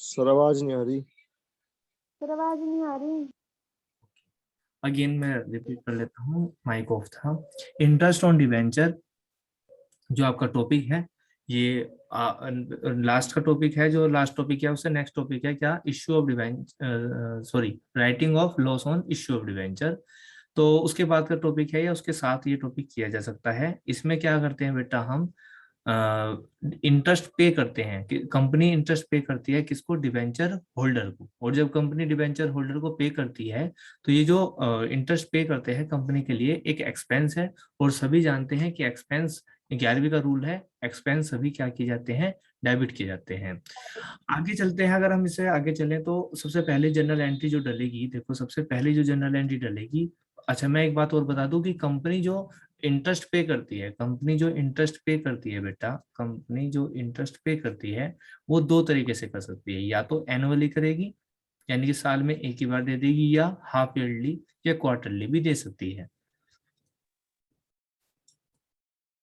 Sir आवाज नहीं आ रही। सर आवाज नहीं आ रही। अगेन मैं रिपीट कर लेता हूँ, माइक ऑफ था। इंटरेस्ट ऑन डिवेंचर जो आपका टॉपिक है, ये लास्ट का टॉपिक है। जो लास्ट टॉपिक है उससे नेक्स्ट टॉपिक है क्या, issue of debenture, sorry, writing of loss on issue of debenture. तो उसके बाद का टॉपिक है या उसके साथ ये टॉपिक किया जा सकता है। इसमें क्या करते हैं बेटा, हम इंटरेस्ट पे करते हैं कि कंपनी इंटरेस्ट पे करती है किसको, डिवेंचर होल्डर को। और जब कंपनी डिवेंचर होल्डर को पे करती है तो ये जो इंटरेस्ट पे करते हैं कंपनी के लिए एक एक्सपेंस है। और सभी जानते हैं कि एक्सपेंस, 11वीं का रूल है, एक्सपेंस सभी क्या किए जाते हैं, डेबिट किए जाते हैं। आगे चलते हैं, अगर हम इससे आगे चलें तो सबसे पहले जनरल एंट्री जो डलेगी, देखो सबसे पहले जो जनरल एंट्री डलेगी। अच्छा, मैं एक बात और बता दूं कि कंपनी जो इंटरेस्ट पे करती है, कंपनी जो इंटरेस्ट पे करती है बेटा, कंपनी जो इंटरेस्ट पे करती है वो दो तरीके से कर सकती है। या तो एनुअली करेगी, यानी कि साल में एक ही बार दे देगी, या हाफ ईयरली या क्वार्टरली भी दे सकती है।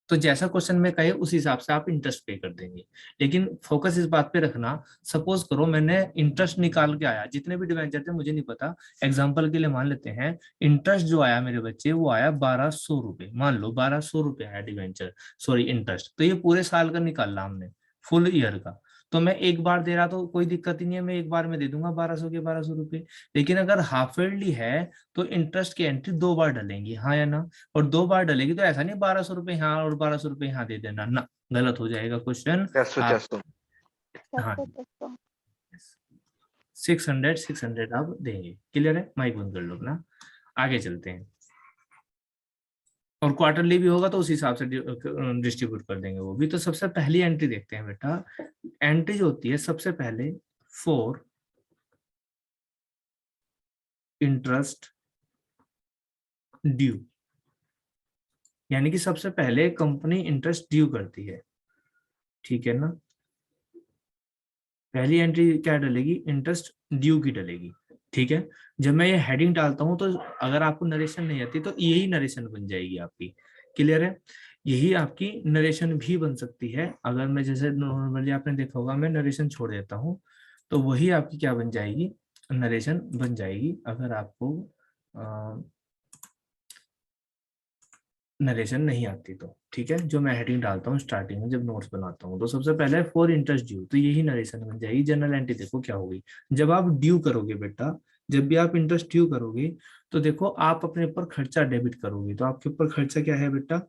तो जैसा क्वेश्चन में कहे उस हिसाब से आप इंटरेस्ट पे कर देंगे। लेकिन फोकस इस बात पे रखना, सपोज करो मैंने इंटरेस्ट निकाल के आया, जितने भी डिवेंचर थे मुझे नहीं पता, एग्जांपल के लिए मान लेते हैं इंटरेस्ट जो आया मेरे बच्चे वो आया 1200 रुपये, मान लो 1200 रुपये आया डिवेंचर, सॉरी इंटरेस्ट। तो ये पूरे साल का निकाला हमने, फुल ईयर का। तो मैं एक बार दे रहा तो कोई दिक्कत ही नहीं है, मैं एक बार में दे दूंगा 1200 के 1200 रुपये। लेकिन अगर हाफ ईयरली है तो इंटरेस्ट की एंट्री दो बार डलेंगी, हाँ या ना। और दो बार डलेगी तो ऐसा नहीं 1200 रुपये यहाँ और 1200 रुपये यहाँ दे देना ना, गलत हो जाएगा क्वेश्चन। आप 600 हाँ, 600 600 आप देंगे। क्लियर है, माइक बंद कर लो अपना, आगे चलते हैं। और क्वार्टरली भी होगा तो उस हिसाब से डिस्ट्रीब्यूट कर देंगे वो भी। तो सबसे पहली एंट्री देखते हैं बेटा। एंट्री जो होती है सबसे पहले, फॉर इंटरेस्ट ड्यू, यानी कि सबसे पहले कंपनी इंटरेस्ट ड्यू करती है, ठीक है ना। पहली एंट्री क्या डलेगी, इंटरेस्ट ड्यू की डलेगी, ठीक है। जब मैं ये हेडिंग डालता हूं तो अगर आपको नरेशन नहीं आती तो यही नरेशन बन जाएगी आपकी। क्लियर है, यही आपकी नरेशन भी बन सकती है। अगर मैं जैसे नॉर्मली आपने देखा होगा मैं नरेशन छोड़ देता हूँ तो वही आपकी क्या बन जाएगी, नरेशन बन जाएगी। अगर आपको नरेशन नहीं आती तो ठीक है, जो मैं हेडिंग डालता हूँ स्टार्टिंग में जब नोट्स बनाता हूँ तो सबसे पहले फॉर इंटरेस्ट ड्यू, तो यही नरेशन बन जाएगी। जनरल एंट्री देखो क्या होगी, जब आप ड्यू करोगे बेटा, जब भी आप इंटरेस्ट ड्यू करोगे तो देखो आप अपने ऊपर खर्चा डेबिट करोगे। तो आपके ऊपर खर्चा क्या है बेटा,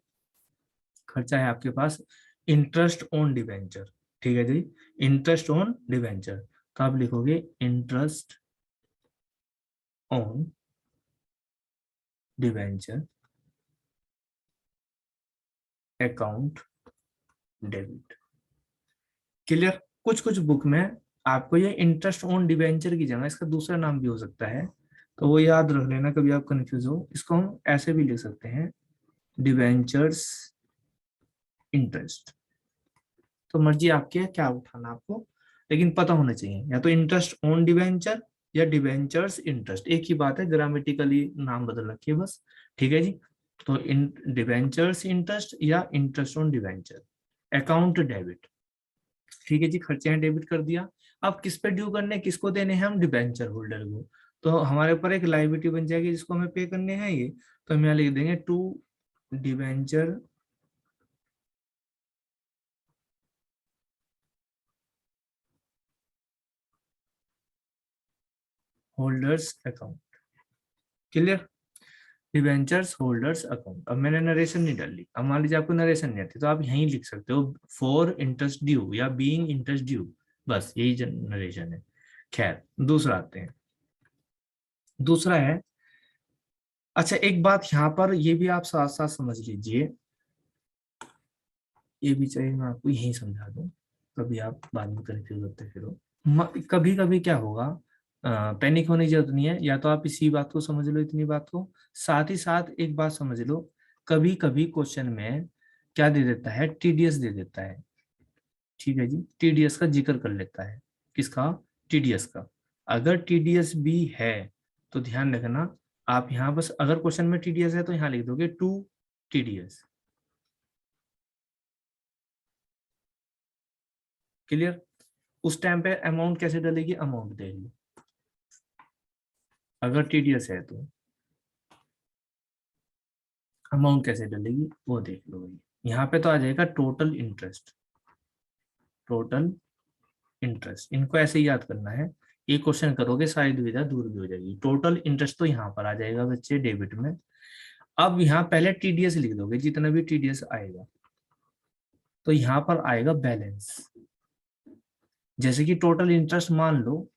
खर्चा है आपके पास इंटरेस्ट ऑन डिवेंचर, ठीक है जी, इंटरेस्ट ऑन डिवेंचर। तो आप लिखोगे interest on debenture account debit. Clear. कुछ कुछ बुक में आपको ये इंटरेस्ट ऑन डिवेंचर की जगह इसका दूसरा नाम भी हो सकता है, तो वो याद रख लेना, कभी आप कंफ्यूज हो। इसको हम ऐसे भी लिख सकते हैं, डिवेंचर्स इंटरेस्ट। तो मर्जी आपकी है क्या उठाना आपको, लेकिन पता होना चाहिए या तो इंटरेस्ट ऑन डिवेंचर या डिवेंचर्स इंटरेस्ट, एक ही बात है, ग्रामेटिकली नाम बदल रखिए बस, ठीक है जी। तो इन डिवेंचर्स इंटरेस्ट या interest on debenture account debit, ठीक है जी। खर्चे हैं डेबिट कर दिया। अब किस पे ड्यू करने, किसको देने हैं, हम डिबेंचर होल्डर को। तो हमारे ऊपर एक लाइबिलिटी बन जाएगी जिसको हमें पे करने हैं ये। तो हम यहाँ लिख देंगे to debenture holders account. Clear, debentures holders account. अब मैंने नरेशन नहीं डाली, अब मान लीजिए आपको नरेशन नहीं आती तो आप यहीं लिख सकते हो फॉर इंटरेस्ट ड्यू या बीइंग इंटरेस्ट ड्यू, बस यही नरेशन है। खैर दूसरा आते हैं, दूसरा है, अच्छा एक बात यहाँ पर ये भी आप साथ साथ समझ लीजिए, ये भी चाहिए मैं आपको यही समझा दूं, कभी आप बाद में कंफ्यूज होते फिर हो। कभी कभी क्या होगा, पैनिक होने की जरूरत नहीं है, या तो आप इसी बात को समझ लो, इतनी बात को, साथ ही साथ एक बात समझ लो, कभी कभी क्वेश्चन में क्या दे देता है, टीडीएस दे देता है, ठीक है जी, टीडीएस का जिक्र कर लेता है। किसका, टीडीएस का। अगर टीडीएस भी है तो ध्यान रखना, आप यहाँ बस अगर क्वेश्चन में टीडीएस है तो यहाँ लिख दोगे टू टीडीएस। क्लियर, उस टाइम पे अमाउंट कैसे डलेगी, अमाउंट देख लो, अगर टीडीएस है तो अमाउंट कैसे डलेगी वो देख लो भाई। यहाँ पे तो आ जाएगा टोटल इंटरेस्ट, टोटल इंटरेस्ट, इनको ऐसे ही याद करना है। एक क्वेश्चन करोगे सारी दुविधा दूर भी हो जाएगी। टोटल इंटरेस्ट तो यहाँ पर आ जाएगा बच्चे डेबिट में। अब यहाँ पहले टीडीएस लिख दोगे, जितना भी टीडीएस आएगा, तो यहाँ पर आएगा बैलेंस। जैसे कि टोटल इंटरेस्ट मान लो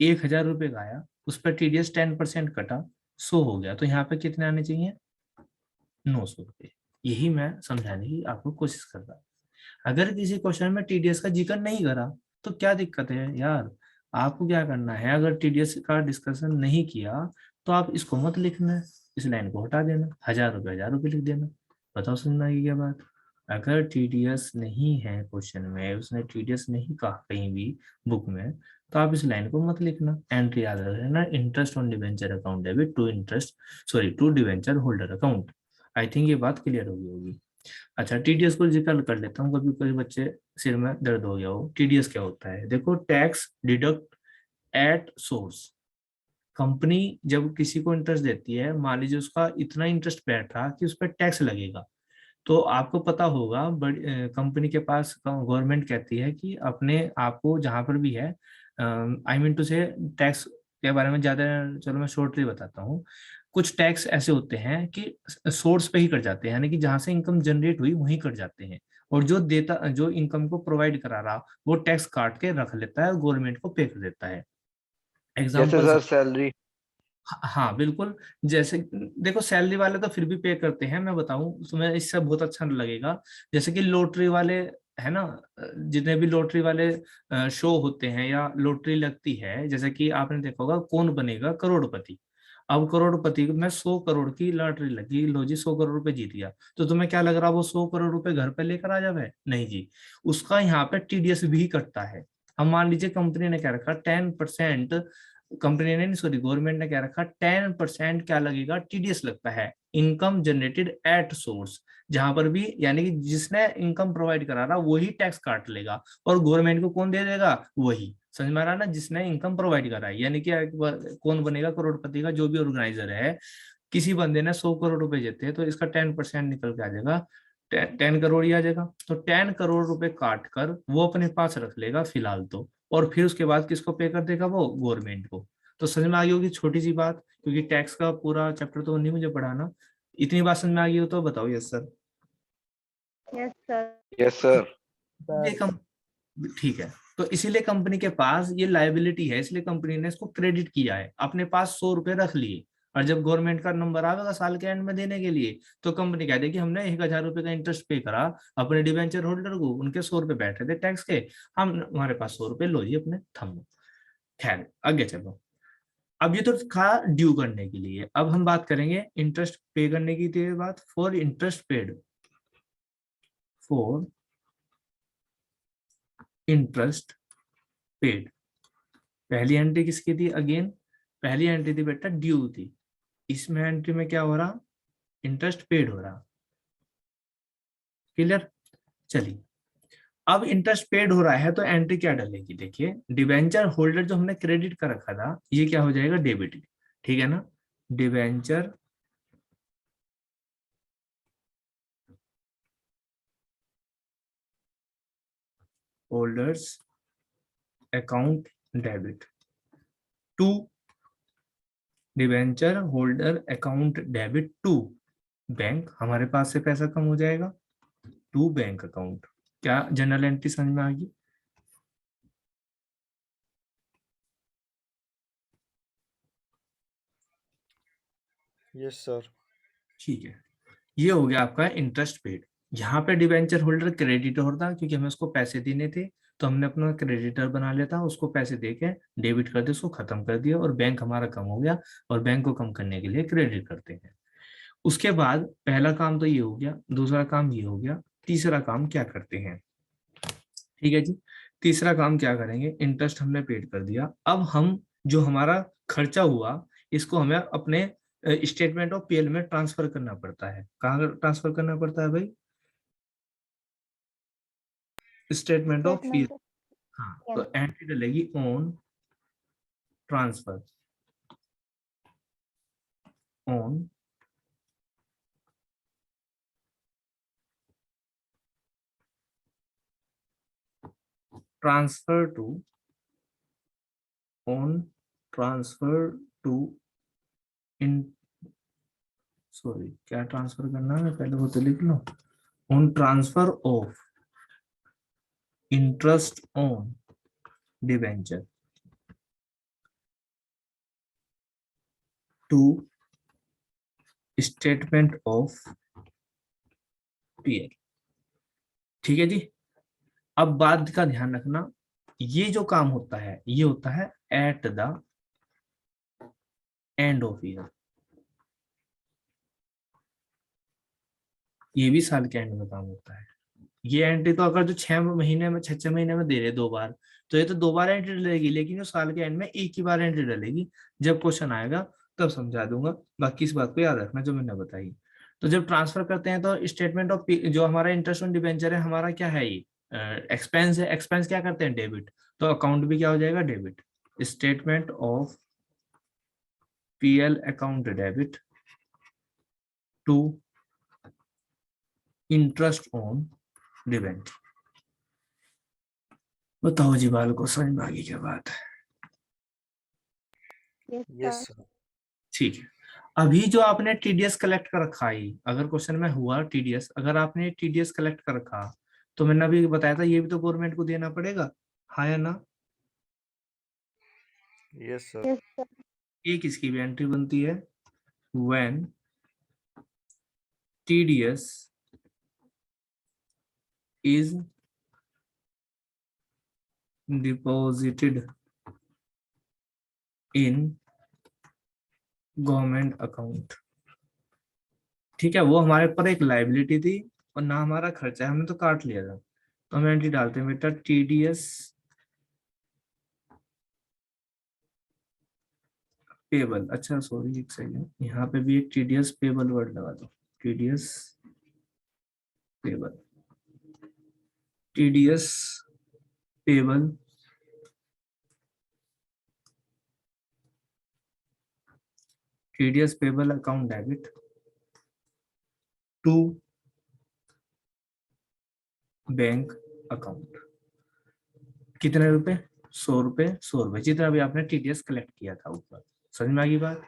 1,000 रुपये का आया, उस पर टीडीएस 10% कटा, 100 हो गया, तो यहाँ पे कितने आने चाहिए, 900 रुपये। यही मैं समझाने की आपको कोशिश कर रहा हूँ। अगर किसी क्वेश्चन में टीडीएस का जिक्र नहीं करा तो क्या दिक्कत है यार, आपको क्या करना है, अगर टीडीएस का डिस्कशन नहीं किया तो आप इसको मत लिखना है, इस लाइन को हटा देना, 1,000 रुपये लिख देना। बताओ समझना की क्या बात। अगर टीडीएस नहीं है क्वेश्चन में, उसने टीडीएस नहीं कहा कहीं भी बुक में, तो आप इस लाइन को मत लिखना, एंट्री याद रखना, interest on debenture account debit to interest, sorry to debenture holder account. I think ये बात क्लियर होगी। अच्छा, टीडीएस को जिक्र कर लेता हूँ, कभी कभी बच्चे सिर में दर्द हो गया हो। टीडीएस क्या होता है, देखो, tax deduct at source. Company जब किसी को इंटरेस्ट देती है, मान लीजिए उसका इतना इंटरेस्ट बैठ रहा कि उस पर टैक्स लगेगा, तो आपको पता होगा बड़ी कंपनी के पास गवर्नमेंट कहती है कि अपने आपको जहां पर भी है, आई मीन टू से टैक्स के बारे में ज्यादा, चलो मैं शॉर्टली बताता हूँ। कुछ टैक्स ऐसे होते हैं कि सोर्स पे ही कट जाते हैं, यानी कि जहां से इनकम जनरेट हुई वहीं कट जाते हैं, और जो देता, जो इनकम को प्रोवाइड करा रहा, वो टैक्स काट के रख लेता है और गवर्नमेंट को पे कर देता है। जैसे एग्जाम्पल, सर सैलरी। हाँ बिल्कुल। जैसे देखो, सैलरी वाले तो फिर भी पे करते हैं, मैं बताऊं तुम्हें, इससे बहुत अच्छा लगेगा। जैसे कि लॉटरी वाले, है ना, जितने भी लॉटरी वाले शो होते हैं या लॉटरी लगती है, जैसे कि आपने देखा होगा कौन बनेगा करोड़पति। अब करोड़पति में 100 करोड़ की लॉटरी लगी, लो जी 100 करोड़ रुपए जीत गया, तो तुम्हें क्या लग रहा है वो 100 करोड़ रुपए घर पे लेकर आ जावे? नहीं जी, उसका यहाँ पे टीडीएस भी कटता है। अब मान लीजिए कंपनी ने क्या रखा, 10%, कंपनी ने, सॉरी गवर्नमेंट ने क्या रखा, 10% क्या लगेगा, टीडीएस लगता है, इनकम जनरेटेड एट सोर्स। जहां पर भी, यानी कि जिसने इनकम प्रोवाइड करा रहा वही टैक्स काट लेगा, और गवर्नमेंट को कौन दे देगा, वही, समझ में आ रहा ना, जिसने इनकम प्रोवाइड करा है। यानी कि कौन बनेगा करोड़पति का, जो भी ऑर्गेनाइजर है। किसी बंदे ने 100 करोड़ रुपए जीते हैं, तो इसका 10% निकल के आ जाएगा, 10 करोड़ ही आ जाएगा। तो 10 करोड़ रुपए काट कर वो अपने पास रख लेगा फिलहाल तो, और फिर उसके बाद किसको पे कर देगा, वो गवर्नमेंट को। तो समझ में आ गई होगी छोटी सी बात, क्योंकि टैक्स का पूरा चैप्टर तो नहीं मुझे पढ़ाना। इतनी बात समझ में आ गई हो तो बताओ yes sir. Yes sir. Yes sir. ये कम, ठीक है। तो इसीलिए कंपनी के पास ये लायबिलिटी है, इसलिए कंपनी ने इसको क्रेडिट किया है, अपने पास 100 रुपए रख लिए, और जब गवर्नमेंट का नंबर आएगा साल के एंड में देने के लिए, तो कंपनी कह देगी हमने 1,000 रुपए का इंटरेस्ट पे करा अपने डिवेंचर होल्डर को, उनके 100 रुपए बैठे थे टैक्स के, हम हमारे पास 100 रुपए लो जी अपने थम। खैर आगे चलो। अब ये तो था ड्यू करने के लिए, अब हम बात करेंगे इंटरेस्ट पे करने की थी बात। For interest paid, for interest paid, पहली एंट्री किसकी थी अगेन, पहली एंट्री थी बेटा ड्यू थी, इसमें एंट्री में क्या हो रहा, इंटरेस्ट पेड हो रहा। क्लियर, चलिए। अब इंटरेस्ट पेड हो रहा है तो एंट्री क्या डलेगी, देखिए, डिवेंचर होल्डर जो हमने क्रेडिट का रखा था, ये क्या हो जाएगा, डेबिट। ठीक है ना, debenture holders account debit to, debenture holder account debit to bank, हमारे पास से पैसा कम हो जाएगा, टू बैंक अकाउंट। क्या जनरल एंट्री समझ में आ गई? Yes sir. ठीक है, ये हो गया आपका इंटरेस्ट पेड। यहाँ पे डिवेंचर होल्डर क्रेडिटर होता, क्योंकि हमें उसको पैसे देने थे, तो हमने अपना क्रेडिटर बना लेता, उसको पैसे दे के डेबिट कर दिया, उसको खत्म कर दिया, और बैंक हमारा कम हो गया, और बैंक को कम करने के लिए क्रेडिट करते हैं। उसके बाद पहला काम तो ये हो गया, दूसरा काम ये हो गया, तीसरा काम क्या करते हैं, ठीक है जी। तीसरा काम क्या करेंगे, इंटरेस्ट हमने पेड कर दिया, अब हम जो हमारा खर्चा हुआ, इसको हमें अपने स्टेटमेंट ऑफ पीएल में ट्रांसफर करना पड़ता है। कहाँ ट्रांसफर करना पड़ता है भाई, स्टेटमेंट ऑफ पीएल, स्टेटमेंट हाँ, तो एंट्री डलेगी on transfer, on transfer to, on transfer to in, sorry क्या ट्रांसफर करना है, पहले वो तो लिख लो, on transfer of interest on debenture to statement of PL. ठीक है जी। अब बात का ध्यान रखना, ये जो काम होता है ये होता है at the end of year, ये भी साल के एंड में काम होता है। ये एंट्री तो अगर जो 6 महीने में 6 महीने में दे रहे 2 बार, तो ये तो 2 बार एंट्री डलेगी, लेकिन जो साल के एंड में एक ही बार एंट्री डलेगी। जब क्वेश्चन आएगा तब समझा दूंगा, बाकी इस बात को याद रखना जो मैंने बताई। तो जब ट्रांसफर करते हैं तो स्टेटमेंट ऑफ जो हमारा इंटरेस्ट ऑन डिबेंचर है, हमारा क्या है, ये एक्सपेंस है। एक्सपेंस क्या करते हैं, डेबिट, तो अकाउंट भी क्या हो जाएगा, debit. Statement of PL account debit to interest on debenture. बताओ जी बाल को, समझ में आ गई क्या बात है? Yes, Yes, sir. sir. ठीक है। अभी जो आपने टीडीएस कलेक्ट कर रखा है, अगर क्वेश्चन में हुआ टीडीएस, अगर आपने टीडीएस कलेक्ट कर रखा, तो मैंने अभी बताया था ये भी तो गवर्नमेंट को देना पड़ेगा, हाँ या ना? Yes, sir. Yes, sir. एक इसकी भी एंट्री बनती है, when TDS is deposited in government account. ठीक है, वो हमारे पर एक लाइबिलिटी थी और ना हमारा खर्चा है, हमने तो काट लिया था। तो हम एंट्री डालते हैं बेटा, टीडीएस पेबल। अच्छा सॉरी एक सेकेंड, यहाँ पे भी एक टीडीएस पेबल वर्ड लगा दो, TDS payable, TDS payable TDS payable account debit to bank account. कितने रुपए, 100 रुपए, 100 रुपए, जितना भी आपने टीडीएस कलेक्ट किया था ऊपर। समझ में आ गई बात?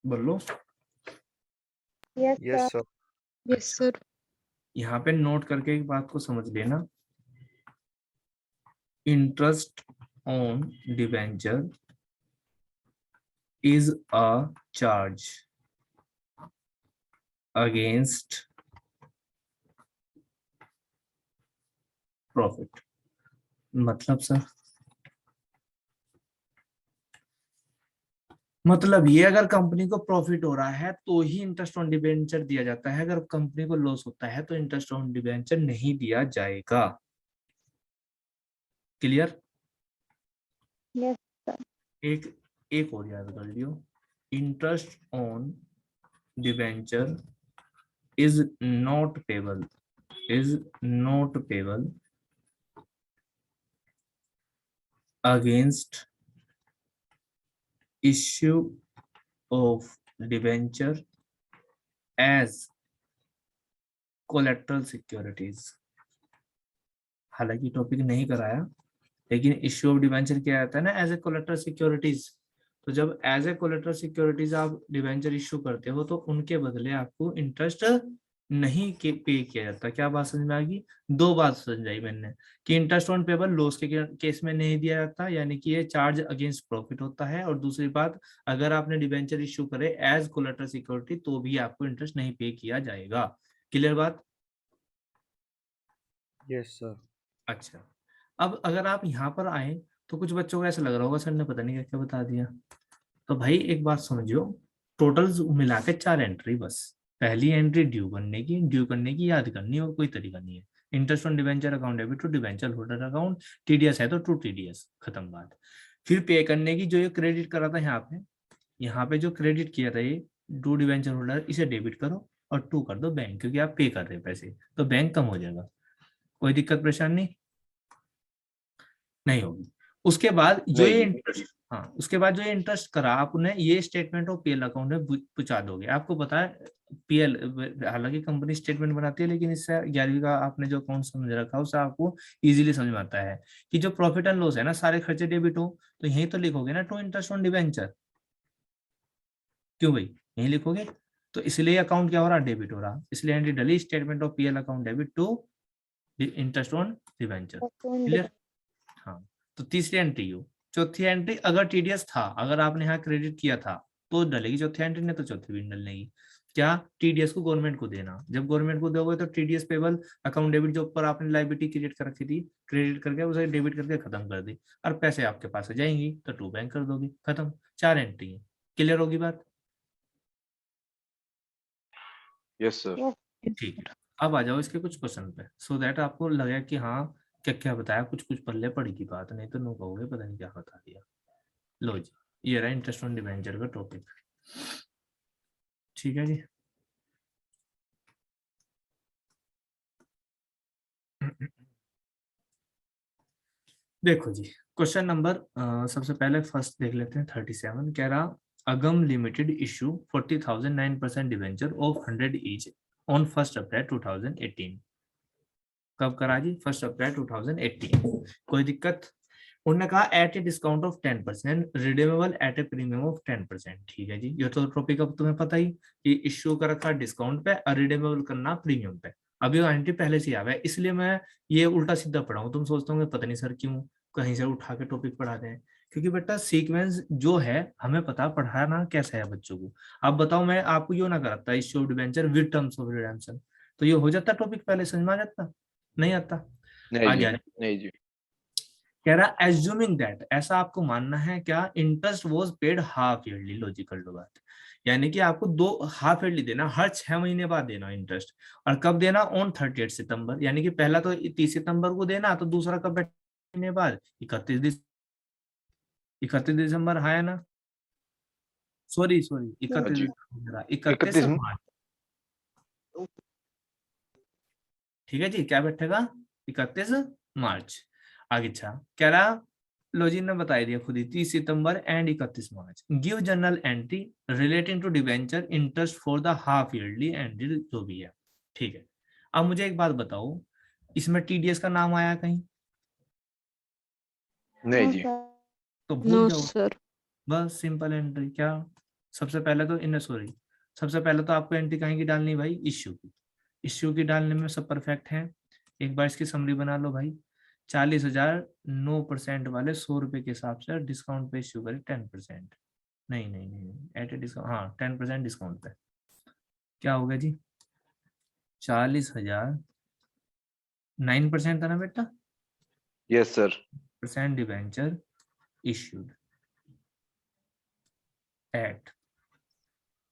बोलो। Yes, Yes, sir. sir. Yes, sir. यहाँ पे नोट करके एक बात को समझ लेना, interest on debenture is a charge against profit. मतलब सर, मतलब ये अगर कंपनी को प्रॉफिट हो रहा है तो ही इंटरेस्ट ऑन डिबेंचर दिया जाता है, अगर कंपनी को लॉस होता है तो इंटरेस्ट ऑन डिबेंचर नहीं दिया जाएगा। क्लियर? Yes, sir. एक एक और याद कर लियो, interest on debenture is not payable, is not payable against issue of debenture as collateral securities। हालांकि टॉपिक नहीं कराया, लेकिन इश्यू ऑफ डिबेंचर क्या आता है ना, एज ए कोलेटरल सिक्योरिटीज। तो जब एज ए कोलेटरल सिक्योरिटीज आप डिबेंचर इश्यू करते हो तो उनके बदले आपको इंटरेस्ट नहीं पे किया जाता। क्या बात समझ में आ गई? 2 बात समझाई मैंने, कि इंटरेस्ट ऑन पेबल लॉस के केस में नहीं दिया जाता, यानी कि ये चार्ज अगेंस्ट प्रॉफिट होता है। और दूसरी बात, अगर आपने डिबेंचर इश्यू करे एज कोलेटरल सिक्योरिटी तो भी आपको इंटरेस्ट नहीं पे किया जाएगा। क्लियर बात? Yes, sir. अच्छा, अब अगर आप यहाँ पर आए तो कुछ बच्चों को ऐसा लग रहा होगा सर ने पता नहीं क्या क्या बता दिया। तो भाई एक बात समझियो, टोटल मिला के 4 एंट्री बस। पहली एंट्री ड्यू करने की याद करनी और कोई तरीका नहीं है। Interest on debenture account debit to debenture holder account, TDS है तो टू टीडीएस, खत्म बात। फिर पे करने की, जो ये क्रेडिट करा था यहाँ पे जो क्रेडिट किया था ये टू डिबेंचर होल्डर, इसे डेबिट करो। और 2 कर दो बैंक, क्योंकि आप पे कर रहे हैं पैसे, तो बैंक कम हो जाएगा। कोई दिक्कत परेशानी नहीं होगी। उसके बाद जो नहीं ये जी। इंटरेस्ट, हाँ उसके बाद जो ये इंटरेस्ट करा आप उन्हें ये स्टेटमेंट ऑफ पीएल अकाउंट में पहुंचा दोगे। आपको पता है पीएल, हालांकि कंपनी स्टेटमेंट बनाती है, लेकिन इससे 11वीं का आपने जो अकाउंट समझ रखा है उससे आपको इजीली समझ में आता है कि जो प्रॉफिट एंड लॉस है ना, सारे खर्चे डेबिट हो तो यही तो लिखोगे ना, टू इंटरेस्ट ऑन डिवेंचर। क्यों भाई, यही लिखोगे। तो इसलिए अकाउंट क्या हो रहा, डेबिट हो रहा, इसलिए एंट्री डली statement of PL account debit to interest on debenture. Clear. हाँ, तो तीसरी एंट्री हो। चौथी एंट्री अगर टीडीएस था, अगर आपने यहाँ क्रेडिट किया था तो डलेगी चौथी एंट्री, नहीं तो चौथी भी डलेगी। क्या, टीडीएस को गवर्नमेंट को देना। जब गवर्नमेंट को दोगे तो टीडीएस पेबल अकाउंट डेबिट, जो ऊपर आपने लाइबिलिटी क्रिएट कर रखी थी, क्रेडिट करके उसे डेबिट करके खत्म कर दी, और पैसे आपके पास आ जाएंगी तो टू बैंक कर दोगे, खत्म। 4 एंट्री है। क्लियर होगी बात। Yes sir. ठीक है, अब आ जाओ इसके कुछ क्वेश्चन पे, सो दैट आपको लगे कि हाँ क्या क्या बताया, कुछ कुछ पल्ले पड़ी की बात, नहीं तो नो कहोगे पता नहीं क्या बता दिया। लो जी, ये रहा इंटरेस्ट ऑन डिवेंचर का टॉपिक। ठीक है जी। देखो जी, क्वेश्चन नंबर सबसे पहले फर्स्ट देख लेते हैं 37। कह रहा अगम limited issue 40,000 9% debenture of 100 each on 1 अप्रैल 2018। कब करा जी, 1 अप्रैल 2018। कोई दिक्कत। उन्होंने कहा at a discount of 10%, redeemable at a premium of 10%। ठीक है जी, ये तो टॉपिक अब तुम्हें पता ही कि इश्यू कर रखा डिस्काउंट पे और रिडीमेबल करना प्रीमियम पे। अभी वारंटी पहले से आ है, इसलिए मैं ये उल्टा सीधा पढ़ाऊँ। तुम सोचते होंगे पता नहीं सर क्यों कहीं से उठा के टॉपिक पढ़ाते हैं, क्योंकि बेटा सीक्वेंस जो है हमें पता पढ़ाना कैसा है बच्चों को। अब बताओ मैं आपको यो ना कराता issue of debenture with terms of redemption, तो ये हो जाता टॉपिक पहले समझ में आ जाता, नहीं आता। नहीं जी। आगे नहीं जी। कह रहा एज्यूमिंग दैट, ऐसा आपको मानना है क्या, interest was paid half yearly. Logical लो बात, यानी कि आपको 2 हाफ ईयरली देना, हर 6 महीने बाद देना इंटरेस्ट। और कब देना, ऑन 38 सितंबर, यानी कि पहला तो 30 सितंबर को देना, तो दूसरा कब महीने बाद, 31 दिसंबर है ना, सॉरी सॉरी हाँ जी। 31 31 मार्च। ठीक है जी, क्या बैठेगा, 31 मार्च। आगे अच्छा कह रहा, लोजी ने बता दिया खुद ही, 30 सितंबर एंड 31 मार्च। Give general entry relating to debenture interest for the half yearly ended, जो भी है। ठीक है, अब मुझे एक बात बताओ, इसमें टीडीएस का नाम आया कहीं, नहीं जी। तो भूल नो जाओ, सर। बस सिंपल एंट्री। क्या, सबसे पहले तो इन सॉरी सबसे पहले तो आपको एंट्री कहीं की डालनी भाई, इश्यू की। इश्यू की डालने में सब परफेक्ट है। एक बार इसकी समरी बना लो भाई, 40,000 9% वाले 100 रुपए के हिसाब से डिस्काउंट पे इश्यू करें 10%। नहीं नहीं नहीं, एट ए डिस्काउंट, हाँ 10% डिस्काउंट पे क्या होगा जी, 40,000 9% था ना बेटा, yes sir. % Debenture issued at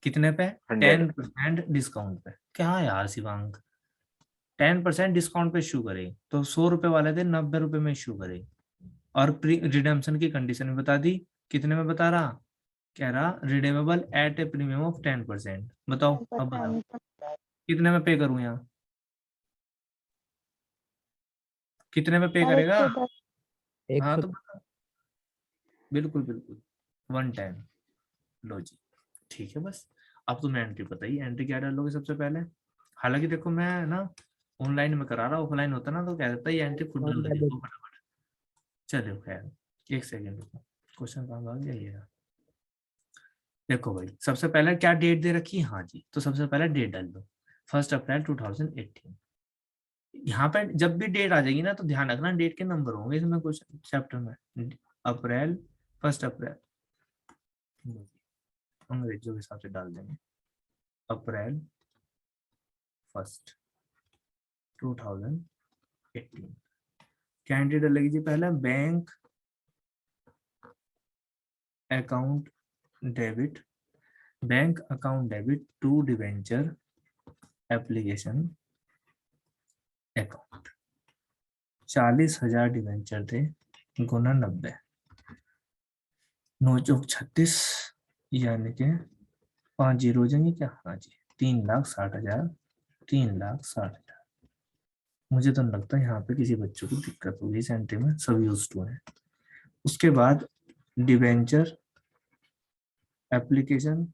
कितने पे, 100। 10% डिस्काउंट पे। क्या यार शिवांग, 10% डिस्काउंट पे इश्यू करे तो 100 रुपए वाले थे 90 रुपए में इश्यू करे, और प्री रिडेम्पशन की कंडीशन बता दी, कितने में बता रहा, कह रहा redeemable at a premium of 10%। बताओ अब बताओ कितने में पे करूं यहाँ, कितने में पे करेगा, हाँ तो बता, बिल्कुल बिल्कुल 110। लो जी, ठीक है बस। अब तुम्हें एंट्री पता ही, एंट्री क्या डालोगे सबसे पहले। हालांकि देखो मैं ना ऑनलाइन में करा रहा, ऑफलाइन होता ना तो कह देता ये एंट्री खुद डाल देती है फटाफट। चलो खैर, एक सेकेंड रुको, क्वेश्चन कहाँ भाग गया ये। देखो भाई सबसे पहले क्या डेट दे रखी है, हाँ जी, तो सबसे पहले डेट डाल दो 1 अप्रैल 2018। यहाँ पे जब भी डेट आ जाएगी ना तो ध्यान रखना डेट के नंबर होंगे इसमें क्वेश्चन चैप्टर में। अप्रैल 1 अप्रैल अंग्रेजों के हिसाब से डाल देंगे, अप्रैल 1 2018। क्या एंट्री डलेगी जी, पहले bank account debit, bank account debit to debenture application account. 40,000 debenture थे गुना 90, 9 चौक 36, यानी के 5 जीरो हो जाएंगे क्या, हाँ जी 3,60,000, 3,60,000। मुझे तो नहीं लगता यहाँ पे किसी बच्चों को दिक्कत होगी, इस एंट्री में सब यूज टू है। उसके बाद debenture application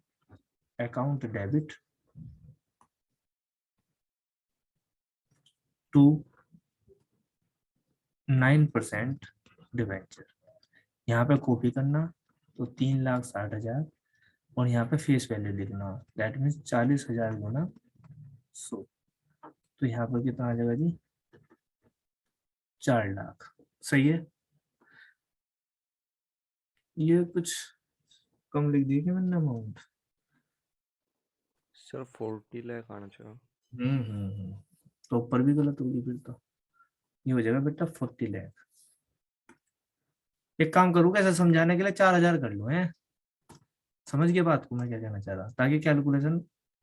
account debit to 9% debenture. यहाँ पे कॉपी करना तो 3,60,000 और यहाँ पे फेस वैल्यू लिखना, दैट मीन्स 40,000 गुना 100। तो यहाँ पर कितना आ जाएगा जी? 4 लाख। सही है। ये कुछ कम लिख दिया क्या मैंने अमाउंट? सर 40 लाख आना चाहिए। तो ऊपर भी गलत होगी फिर तो। ये हो जाएगा बेटा 40 लाख। एक काम करूँ कैसे समझाने के लिए 4,000 कर लूँ, है? समझ गए बात को मैं क्या कहना चाह रहा, ताकि कैलकुलेशन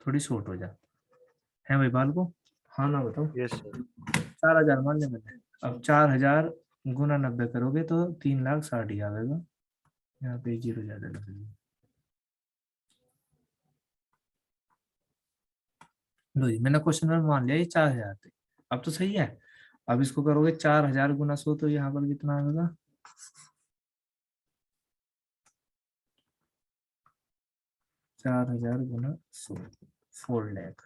थोड़ी शॉर्ट हो जाए, है भाई बाल को? हाँ ना बताओ। Yes sir. 4,000 मान लिया मैंने। अब 4,000 गुना 90 करोगे तो 3,60,000 आ जाएगा। यहाँ पे 0 ज्यादा लगेगी। लो जी, मैंने क्वेश्चन में मान लिया ये 4,000 थे। अब तो सही है। अब इसको करोगे 4,000 गुना 100 तो यहाँ पर कितना आएगा? 4,000 गुना 100, 4 लाख।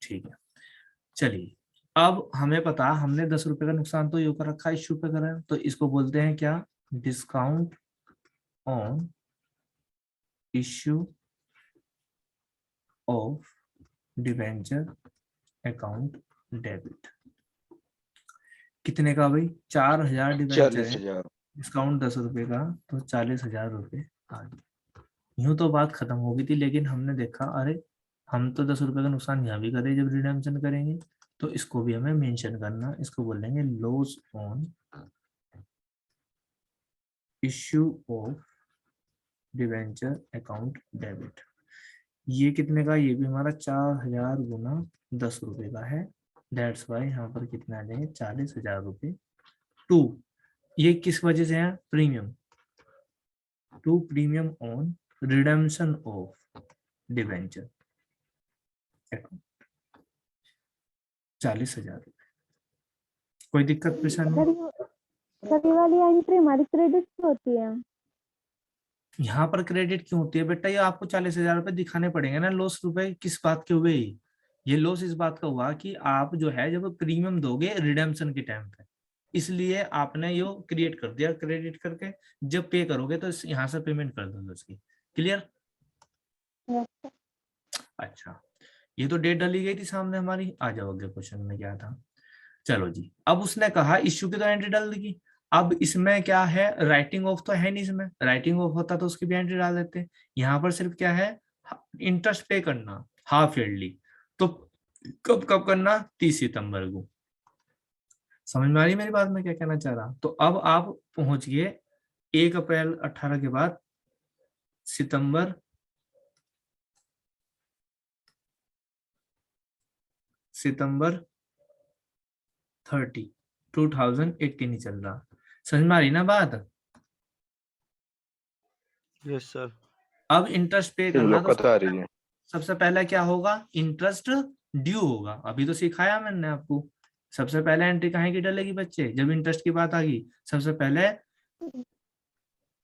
ठीक है, चलिए। अब हमें पता, हमने 10 रुपए का नुकसान तो यू कर रखा है, इश्यू पे कर रहे हैं, तो इसको बोलते हैं क्या? Discount on issue of debenture account debit. कितने का भाई? 4,000 डिबेंचर है, 40,000। डिस्काउंट 10 रुपए का, तो 40,000 रुपए आ गए। यूं तो बात खत्म हो गई थी, लेकिन हमने देखा अरे हम तो 10 रुपए का नुकसान यहाँ भी करें जब रिडेम्पशन करेंगे, तो इसको भी हमें मेंशन करना। इसको बोलेंगे loss on issue of debenture account debit. ये कितने का? ये भी हमारा 4,000 गुना 10 रुपए का है। दैट्स वाई यहाँ पर कितना आ जाएंगे? 40,000 रुपए। टू, ये किस वजह से है? Premium. To premium on redemption of debenture account, 40,000 रुपए। कोई दिक्कत परेशानी? सर ये वाली एंट्री हमारी क्रेडिट पे होती है। यहाँ पर क्रेडिट क्यों होती है बेटा? ये आपको 40,000 रुपए दिखाने पड़ेंगे ना। लॉस रुपए किस बात के हुए? ये लॉस इस बात का हुआ कि आप जो है जब प्रीमियम दोगे रिडेम्पशन के टाइम पे, इसलिए आपने यो क्रिएट कर दिया क्रेडिट करके। जब पे करोगे तो यहाँ से पेमेंट कर दोगे उसकी। क्लियर? Yes, sir. अच्छा, ये तो डेट डाली गई थी सामने हमारी। आ जाओ अगले क्वेश्चन में क्या था। चलो जी, अब उसने कहा इश्यू की तो एंट्री डाल देगी। अब इसमें क्या है? राइटिंग ऑफ तो है नहीं, इसमें राइटिंग ऑफ होता तो उसकी भी एंट्री डाल देते। यहाँ पर सिर्फ क्या है? इंटरेस्ट पे करना हाफ ईयरली। तो कब कब करना? 30 सितंबर को। समझ में आ रही मेरी बात में क्या कहना चाह रहा? तो अब आप पहुंच गए 1 अप्रैल 18 के बाद सितंबर 30, 2018 ही चल रहा। समझ में आ रही ना बात? Yes sir. अब इंटरेस्ट पे करना तो दिक्कत आ रही है। सबसे पहले क्या होगा? इंटरेस्ट ड्यू होगा। अभी तो सिखाया मैंने आपको। सबसे पहले एंट्री कहाँ की डलेगी बच्चे? जब इंटरेस्ट की बात आ गई सबसे पहले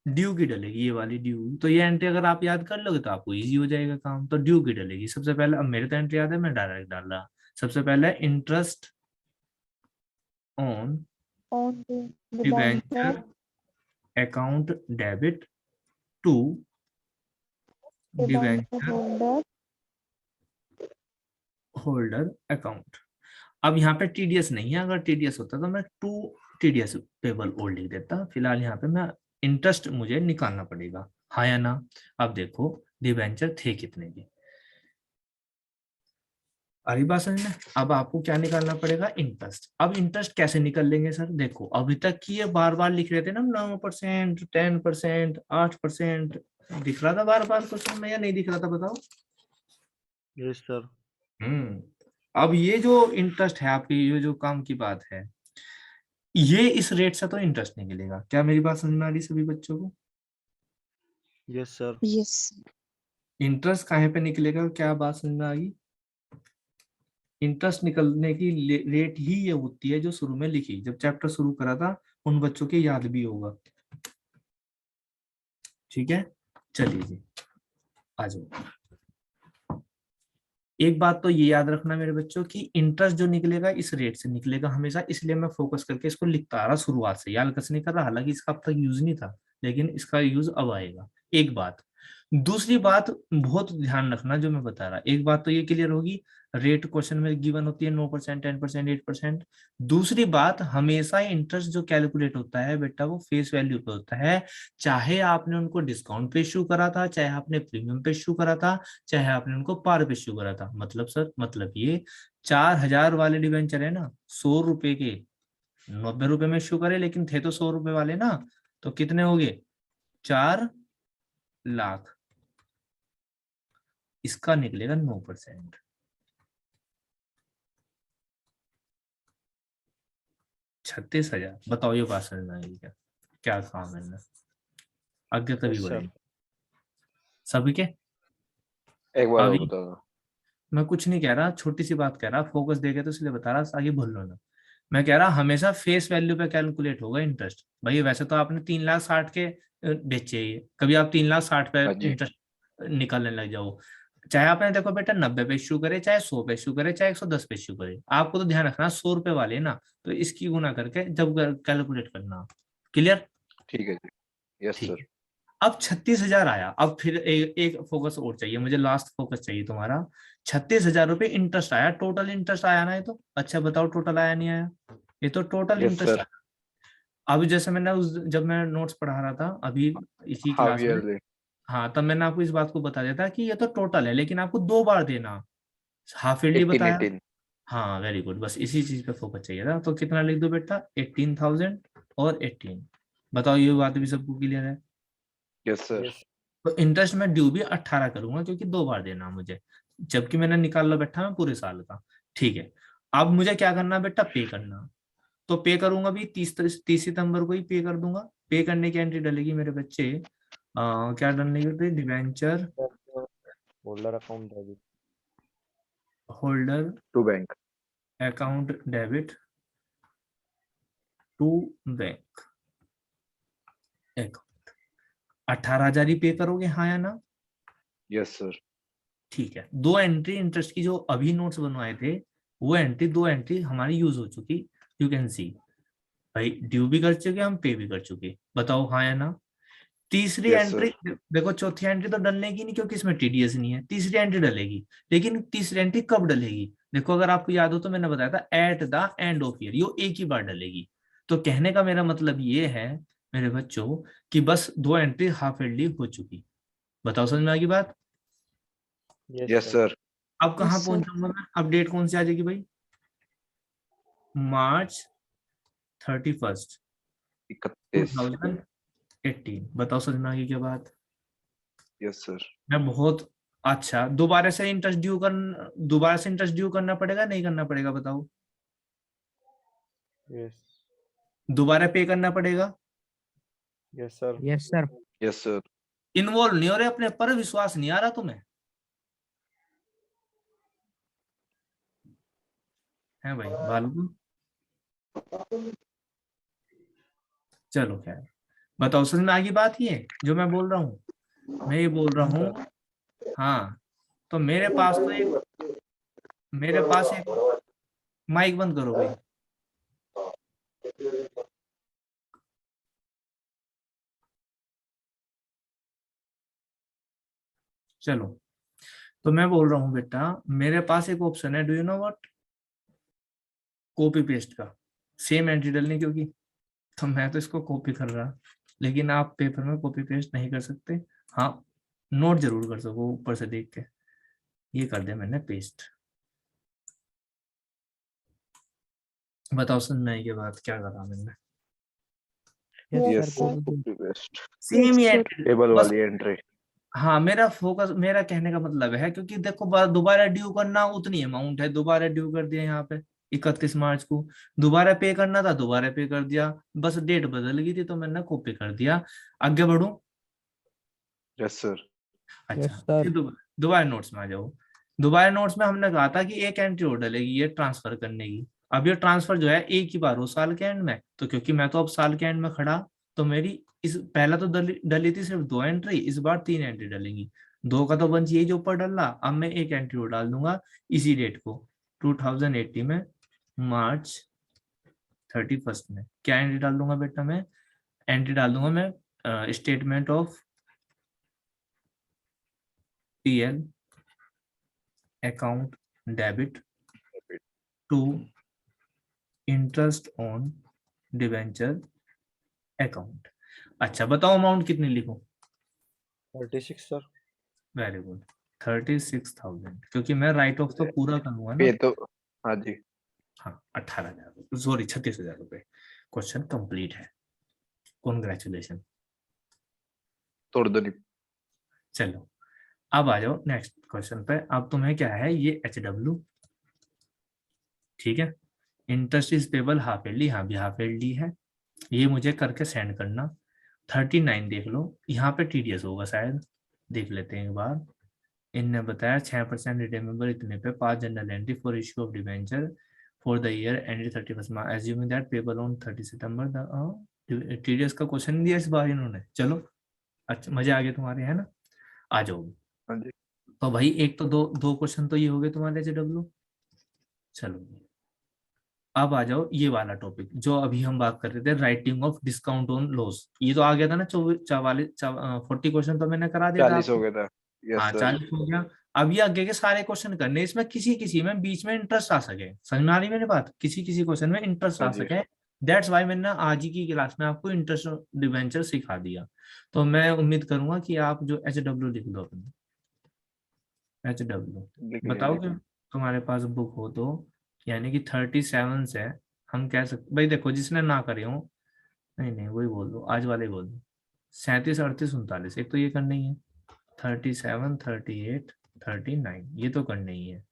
ड्यू की डलेगी, ये वाली ड्यू। तो ये एंट्री अगर आप याद कर लोगे तो आपको इजी हो जाएगा काम। तो ड्यू की डलेगी सबसे पहले। अब मेरे तो एंट्री याद है, मैं डायरेक्ट डाल रहा। सबसे पहले interest on On the debenture account debit to debenture holder. Holder account. अब यहाँ पे टीडीएस नहीं है। अगर टीडीएस होता तो मैं 2 टीडीएस पेबल और लिख देता। फिलहाल यहाँ पे मैं इंटरेस्ट मुझे निकालना पड़ेगा, हाँ या ना? अब देखो डिबेंचर थे कितने के, अरे बात समझ में। अब आपको क्या निकालना पड़ेगा? इंटरेस्ट। अब इंटरेस्ट कैसे निकल लेंगे सर? देखो अभी तक की ये बार बार लिख रहे थे ना, 9%, 10%, 8%। दिख रहा था बार बार क्वेश्चन में या नहीं दिख रहा था बताओ? Yes sir. अब ये जो इंटरेस्ट है आपकी, ये जो काम की बात है, ये इस रेट से तो इंटरेस्ट नहीं मिलेगा। क्या मेरी बात समझ में आ रही सभी बच्चों को? Yes sir. यस। इंटरेस्ट कहाँ पे निकलेगा, क्या बात समझ में आ गई? इंटरेस्ट निकलने की रेट ही ये होती है जो शुरू में लिखी, जब चैप्टर शुरू करा था उन बच्चों के याद भी होगा। ठीक है, चलिए जी आ जाओ। एक बात तो ये याद रखना मेरे बच्चों कि इंटरेस्ट जो निकलेगा इस रेट से निकलेगा हमेशा, इसलिए मैं फोकस करके इसको लिखता आ रहा शुरुआत से, याद कस नहीं कर रहा, हालांकि इसका अब तक यूज नहीं था लेकिन इसका यूज अब आएगा। एक बात, दूसरी बात बहुत ध्यान रखना जो मैं बता रहा, एक बात तो ये क्लियर होगी, रेट क्वेश्चन में गिवन होती है 9%, 10%, 8%। दूसरी बात, हमेशा इंटरेस्ट जो कैलकुलेट होता है बेटा वो फेस वैल्यू पे होता है, चाहे आपने उनको डिस्काउंट पे इश्यू करा था, चाहे आपने प्रीमियम पे इश्यू करा था, चाहे आपने उनको पार पे इश्यू करा था। मतलब सर, मतलब ये 4,000 वाले डिवेंचर है ना, 100 रुपए के 90 रुपए में इश्यू करे, लेकिन थे तो 100 रुपए वाले ना, तो कितने हो गए? 4 लाख। इसका निकलेगा 9%। 36,000। बताओ ये बात समझ में आएगी क्या? क्या काम है ना, आगे कभी Yes, sir. बढ़ेंगे सभी के। एक बार और अभी बता दो। मैं कुछ नहीं कह रहा, छोटी सी बात कह रहा, फोकस देके तो इसलिए बता रहा, आगे भूल लो ना। मैं कह रहा हमेशा फेस वैल्यू पे कैलकुलेट होगा इंटरेस्ट। भाई वैसे तो आपने 3,60,000 के बेचे ये, कभी आप 3,60,000 पे हाँ जी। इंटरेस्ट निकालने लग जाओ, चाहे आपने देखो बेटा 90 पे इश्यू करे, चाहे 100 पे इश्यू करे, चाहे 110 पे इश्यू करे, आपको तो ध्यान रखना 100 रुपए वाले ना, तो इसकी गुना करके जब कैलकुलेट करना। क्लियर? ठीक है जी। यस ठीक सर। है। अब 36,000 आया, अब फिर एक फोकस और चाहिए मुझे, लास्ट फोकस चाहिए तुम्हारा। 36,000 रुपए इंटरेस्ट आया, टोटल इंटरेस्ट आया ना ये तो? अच्छा बताओ टोटल आया नहीं आया? ये तो टोटल यस इंटरेस्ट सर। आया। अब जैसे मैंने जब मैं नोट्स पढ़ा रहा था अभी इसी हाफ क्लास में, ईयरली। हाँ तब मैंने आपको इस बात को बता दिया था कि ये तो टोटल है, लेकिन आपको 2 बार देना। हाफ ईयरली 18 बताया। 18। हाँ वेरी गुड, बस इसी चीज पे फोकस चाहिए था। तो कितना लिख दो बेटा? 18,000 और 18। बताओ ये बात भी सबको क्लियर है? Yes sir. Yes. तो इंटरेस्ट में ड्यू भी 18 करूंगा क्योंकि 2 बार देना मुझे, जबकि मैंने निकाल लो बैठा मैं पूरे साल का। ठीक है, अब मुझे क्या करना बेटा? पे करना। तो पे करूंगा भी 30 सितंबर को ही पे कर दूंगा। पे करने की एंट्री डलेगी मेरे बच्चे, क्या डलने की? Debenture Holder account debit. Holder to bank. Account debit to bank account. 18,000 ही पे करोगे, हाँ या ना? Yes sir. ठीक है, 2 एंट्री इंटरेस्ट की जो अभी नोट्स बनवाए थे, वो एंट्री 2 एंट्री हमारी यूज हो चुकी। यू कैन सी भाई, ड्यू भी कर चुके हम, पे भी कर चुके। बताओ हाँ या ना? तीसरी यस एंट्री सर। देखो, चौथी एंट्री तो डलनेगी नहीं क्योंकि इसमें टीडीएस नहीं है, तीसरी एंट्री डलेगी। लेकिन तीसरी एंट्री कब डलेगी? देखो अगर आपको याद हो तो मैंने बताया था at the end of year, ये एक ही बार डलेगी। तो कहने का मेरा मतलब ये है मेरे बच्चों कि बस 2 एंट्री हाफ ईयरली हो चुकी। बताओ समझ में आ गई बात? Yes, yes sir. सर। अब कहाँ Yes, sir. पहुंचाऊंगा मैं? अपडेट कौन सी आ जाएगी भाई? मार्च 31 31। 2018। बताओ समझ में आ गई क्या बात? Yes sir. मैं बहुत अच्छा, दोबारा से इंटरेस्ट ड्यू करना पड़ेगा नहीं करना पड़ेगा बताओ? Yes. दोबारा पे करना पड़ेगा? Yes, sir. Yes sir. Yes sir. Involve नहीं हो रहे अपने पर, विश्वास नहीं आ रहा तुम्हें है भाई बालू? चलो खैर, बताओ समझ में आ गई बात? ये जो मैं बोल रहा हूँ, मैं ये बोल रहा हूँ। हाँ, तो मेरे पास एक माइक बंद करो भाई। चलो, तो मैं बोल रहा हूँ बेटा, मेरे पास एक ऑप्शन है, do you know what? Copy paste का। सेम एंट्री डलनी क्योंकि, तो मैं तो इसको कॉपी कर रहा, लेकिन आप पेपर में कॉपी पेस्ट नहीं कर सकते। हाँ, नोट जरूर कर सको ऊपर से देख के। ये कर दिया मैंने पेस्ट। बताओ सुनने के बाद क्या करा मैंने? Yes yes sir. Sir. Copy paste. Same ही Yes, sir. एंट्री टेबल बस। वाली एंट्री। हाँ, मेरा फोकस, मेरा कहने का मतलब है क्योंकि देखो दोबारा ड्यू करना उतनी अमाउंट है, दोबारा ड्यू कर दिया यहाँ पे 31 मार्च को, दोबारा पे करना था दोबारा पे कर दिया, बस डेट बदल गई थी तो मैंने कॉपी कर दिया। आगे बढ़ू? Yes sir. अच्छा sir. फिर दोबारा नोट्स में आ जाओ। दोबारा नोट्स में हमने कहा था कि एक एंट्री और डलेगी ये ट्रांसफर करने की। अब ये ट्रांसफर जो है एक ही बार हो साल के एंड में, तो क्योंकि मैं तो अब साल के एंड में खड़ा, तो मेरी इस पहला तो डली थी सिर्फ 2 एंट्री, इस बार 3 एंट्री डलेंगी। 2 का तो बंच यही जो ऊपर डल रहा, अब मैं एक एंट्री और डाल दूंगा इसी डेट को 2080 में मार्च 31 में। क्या एंट्री डाल दूंगा बेटा मैं? एंट्री डाल दूंगा मैं statement of PL account debit to interest on debenture account. अच्छा बताओ अमाउंट कितनी लिखूं? 36 सर। वेरी गुड, 36,000, क्योंकि मैं राइट ऑफ तो पूरा करूंगा ना। ये तो हाँ जी, हाँ 18,000 सॉरी 36,000 रुपए। क्वेश्चन कंप्लीट है, कॉन्ग्रेचुलेशन। तोड़ दो नहीं। चलो अब आ जाओ नेक्स्ट क्वेश्चन पे। अब तुम्हें क्या है, ये HW, ठीक है, interest is payable half yearly, हाँ भी हाफ ईयरली है, ये मुझे करके सेंड करना। 39 देख लो, यहाँ पे TDS होगा शायद, देख लेते हैं एक बार। इनने बताया 6% रिडेमेबल इतने पे 5 general entry for issue of debenture for the year ended 31 March assuming that payable on 30 September. TDS का क्वेश्चन दिया इस बार इन्होंने। चलो अच्छा मजे आ गए तुम्हारे, है ना? आ जाओ। हाँ जी, तो भाई एक तो दो क्वेश्चन तो ये हो गए तुम्हारे HW। चलो अब आ जाओ ये वाला टॉपिक जो अभी हम बात कर रहे थे, writing of discount on loss. ये तो आ गया था ना 40 क्वेश्चन तो मैंने करा दिया था 40 हो आपको। गया था। यस हाँ सर। 40 हो गया। अब ये आगे के सारे क्वेश्चन करने, इसमें किसी किसी में बीच में इंटरेस्ट आ सके, समझ में आ रही मेरी बात? किसी किसी क्वेश्चन में इंटरेस्ट हाँ आ जी, सके, दैट्स वाई मैंने आज ही की क्लास में आपको इंटरेस्ट डिवेंचर सिखा दिया। तो मैं उम्मीद करूंगा कि आप जो HW लिख दो अपने HW। लिख बताओ लीजिए। कि तुम्हारे पास बुक हो तो, यानी कि 37 से हम कह सकते भाई, देखो जिसने ना करे हो, नहीं नहीं वही बोल दो, आज वाले बोल दो, 37 38 39, एक तो ये करना ही है, 37 38 39 ये तो करना ही है,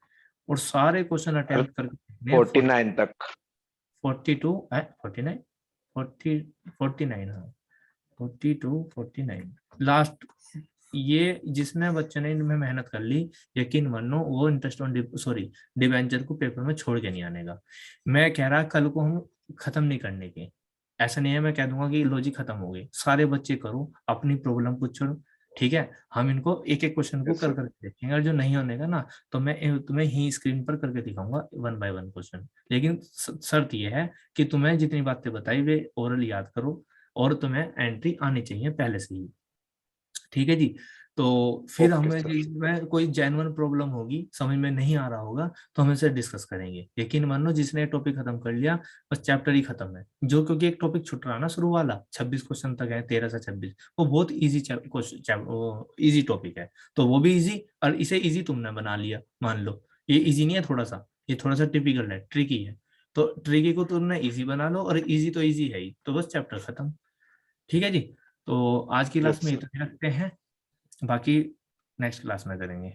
और सारे क्वेश्चन अटेम्प्ट करके 49 तक। 42 है 49 40 49 हाँ 42 49 लास्ट। ये जिसने बच्चे ने इनमें मेहनत कर ली, यकीन मानो वो इंटरेस्ट ऑन सॉरी डिबेंचर को पेपर में छोड़ के नहीं आने का। मैं कह रहा कल को हम खत्म नहीं करने के, ऐसा नहीं है मैं कह दूंगा कि लॉजिक खत्म हो गई, सारे बच्चे करो अपनी प्रॉब्लम पूछो, ठीक है? हम इनको एक एक क्वेश्चन को Yes, कर sir. करके देखेंगे, और जो नहीं होने का ना तो मैं तुम्हें ही स्क्रीन पर करके दिखाऊंगा 1 बाय 1 क्वेश्चन। लेकिन शर्त ये है कि तुम्हें जितनी बातें बताई वे ओरल याद करो, और तुम्हें एंट्री आनी चाहिए पहले से ही, ठीक है जी? तो फिर Okay, हमें sir. इसमें कोई जेन्युइन प्रॉब्लम होगी, समझ में नहीं आ रहा होगा, तो हम इसे डिस्कस करेंगे। यकीन मानो जिसने टॉपिक खत्म कर लिया बस चैप्टर ही खत्म है, जो क्योंकि एक टॉपिक छूट रहा ना शुरू वाला 26 क्वेश्चन तक है, 13 से 26, वो बहुत इजी इजी टॉपिक है, तो वो भी इजी, और इसे इजी तुमने बना लिया, मान लो ये इजी नहीं है थोड़ा सा, ये थोड़ा सा टिपिकल है, ट्रिकी है, तो ट्रिकी को तुमने इजी बना लो, और इजी तो इजी है ही, तो बस चैप्टर खत्म, ठीक है जी? तो आज की क्लास Yes, में sir. इतना रखते हैं, बाकी नेक्स्ट क्लास में करेंगे।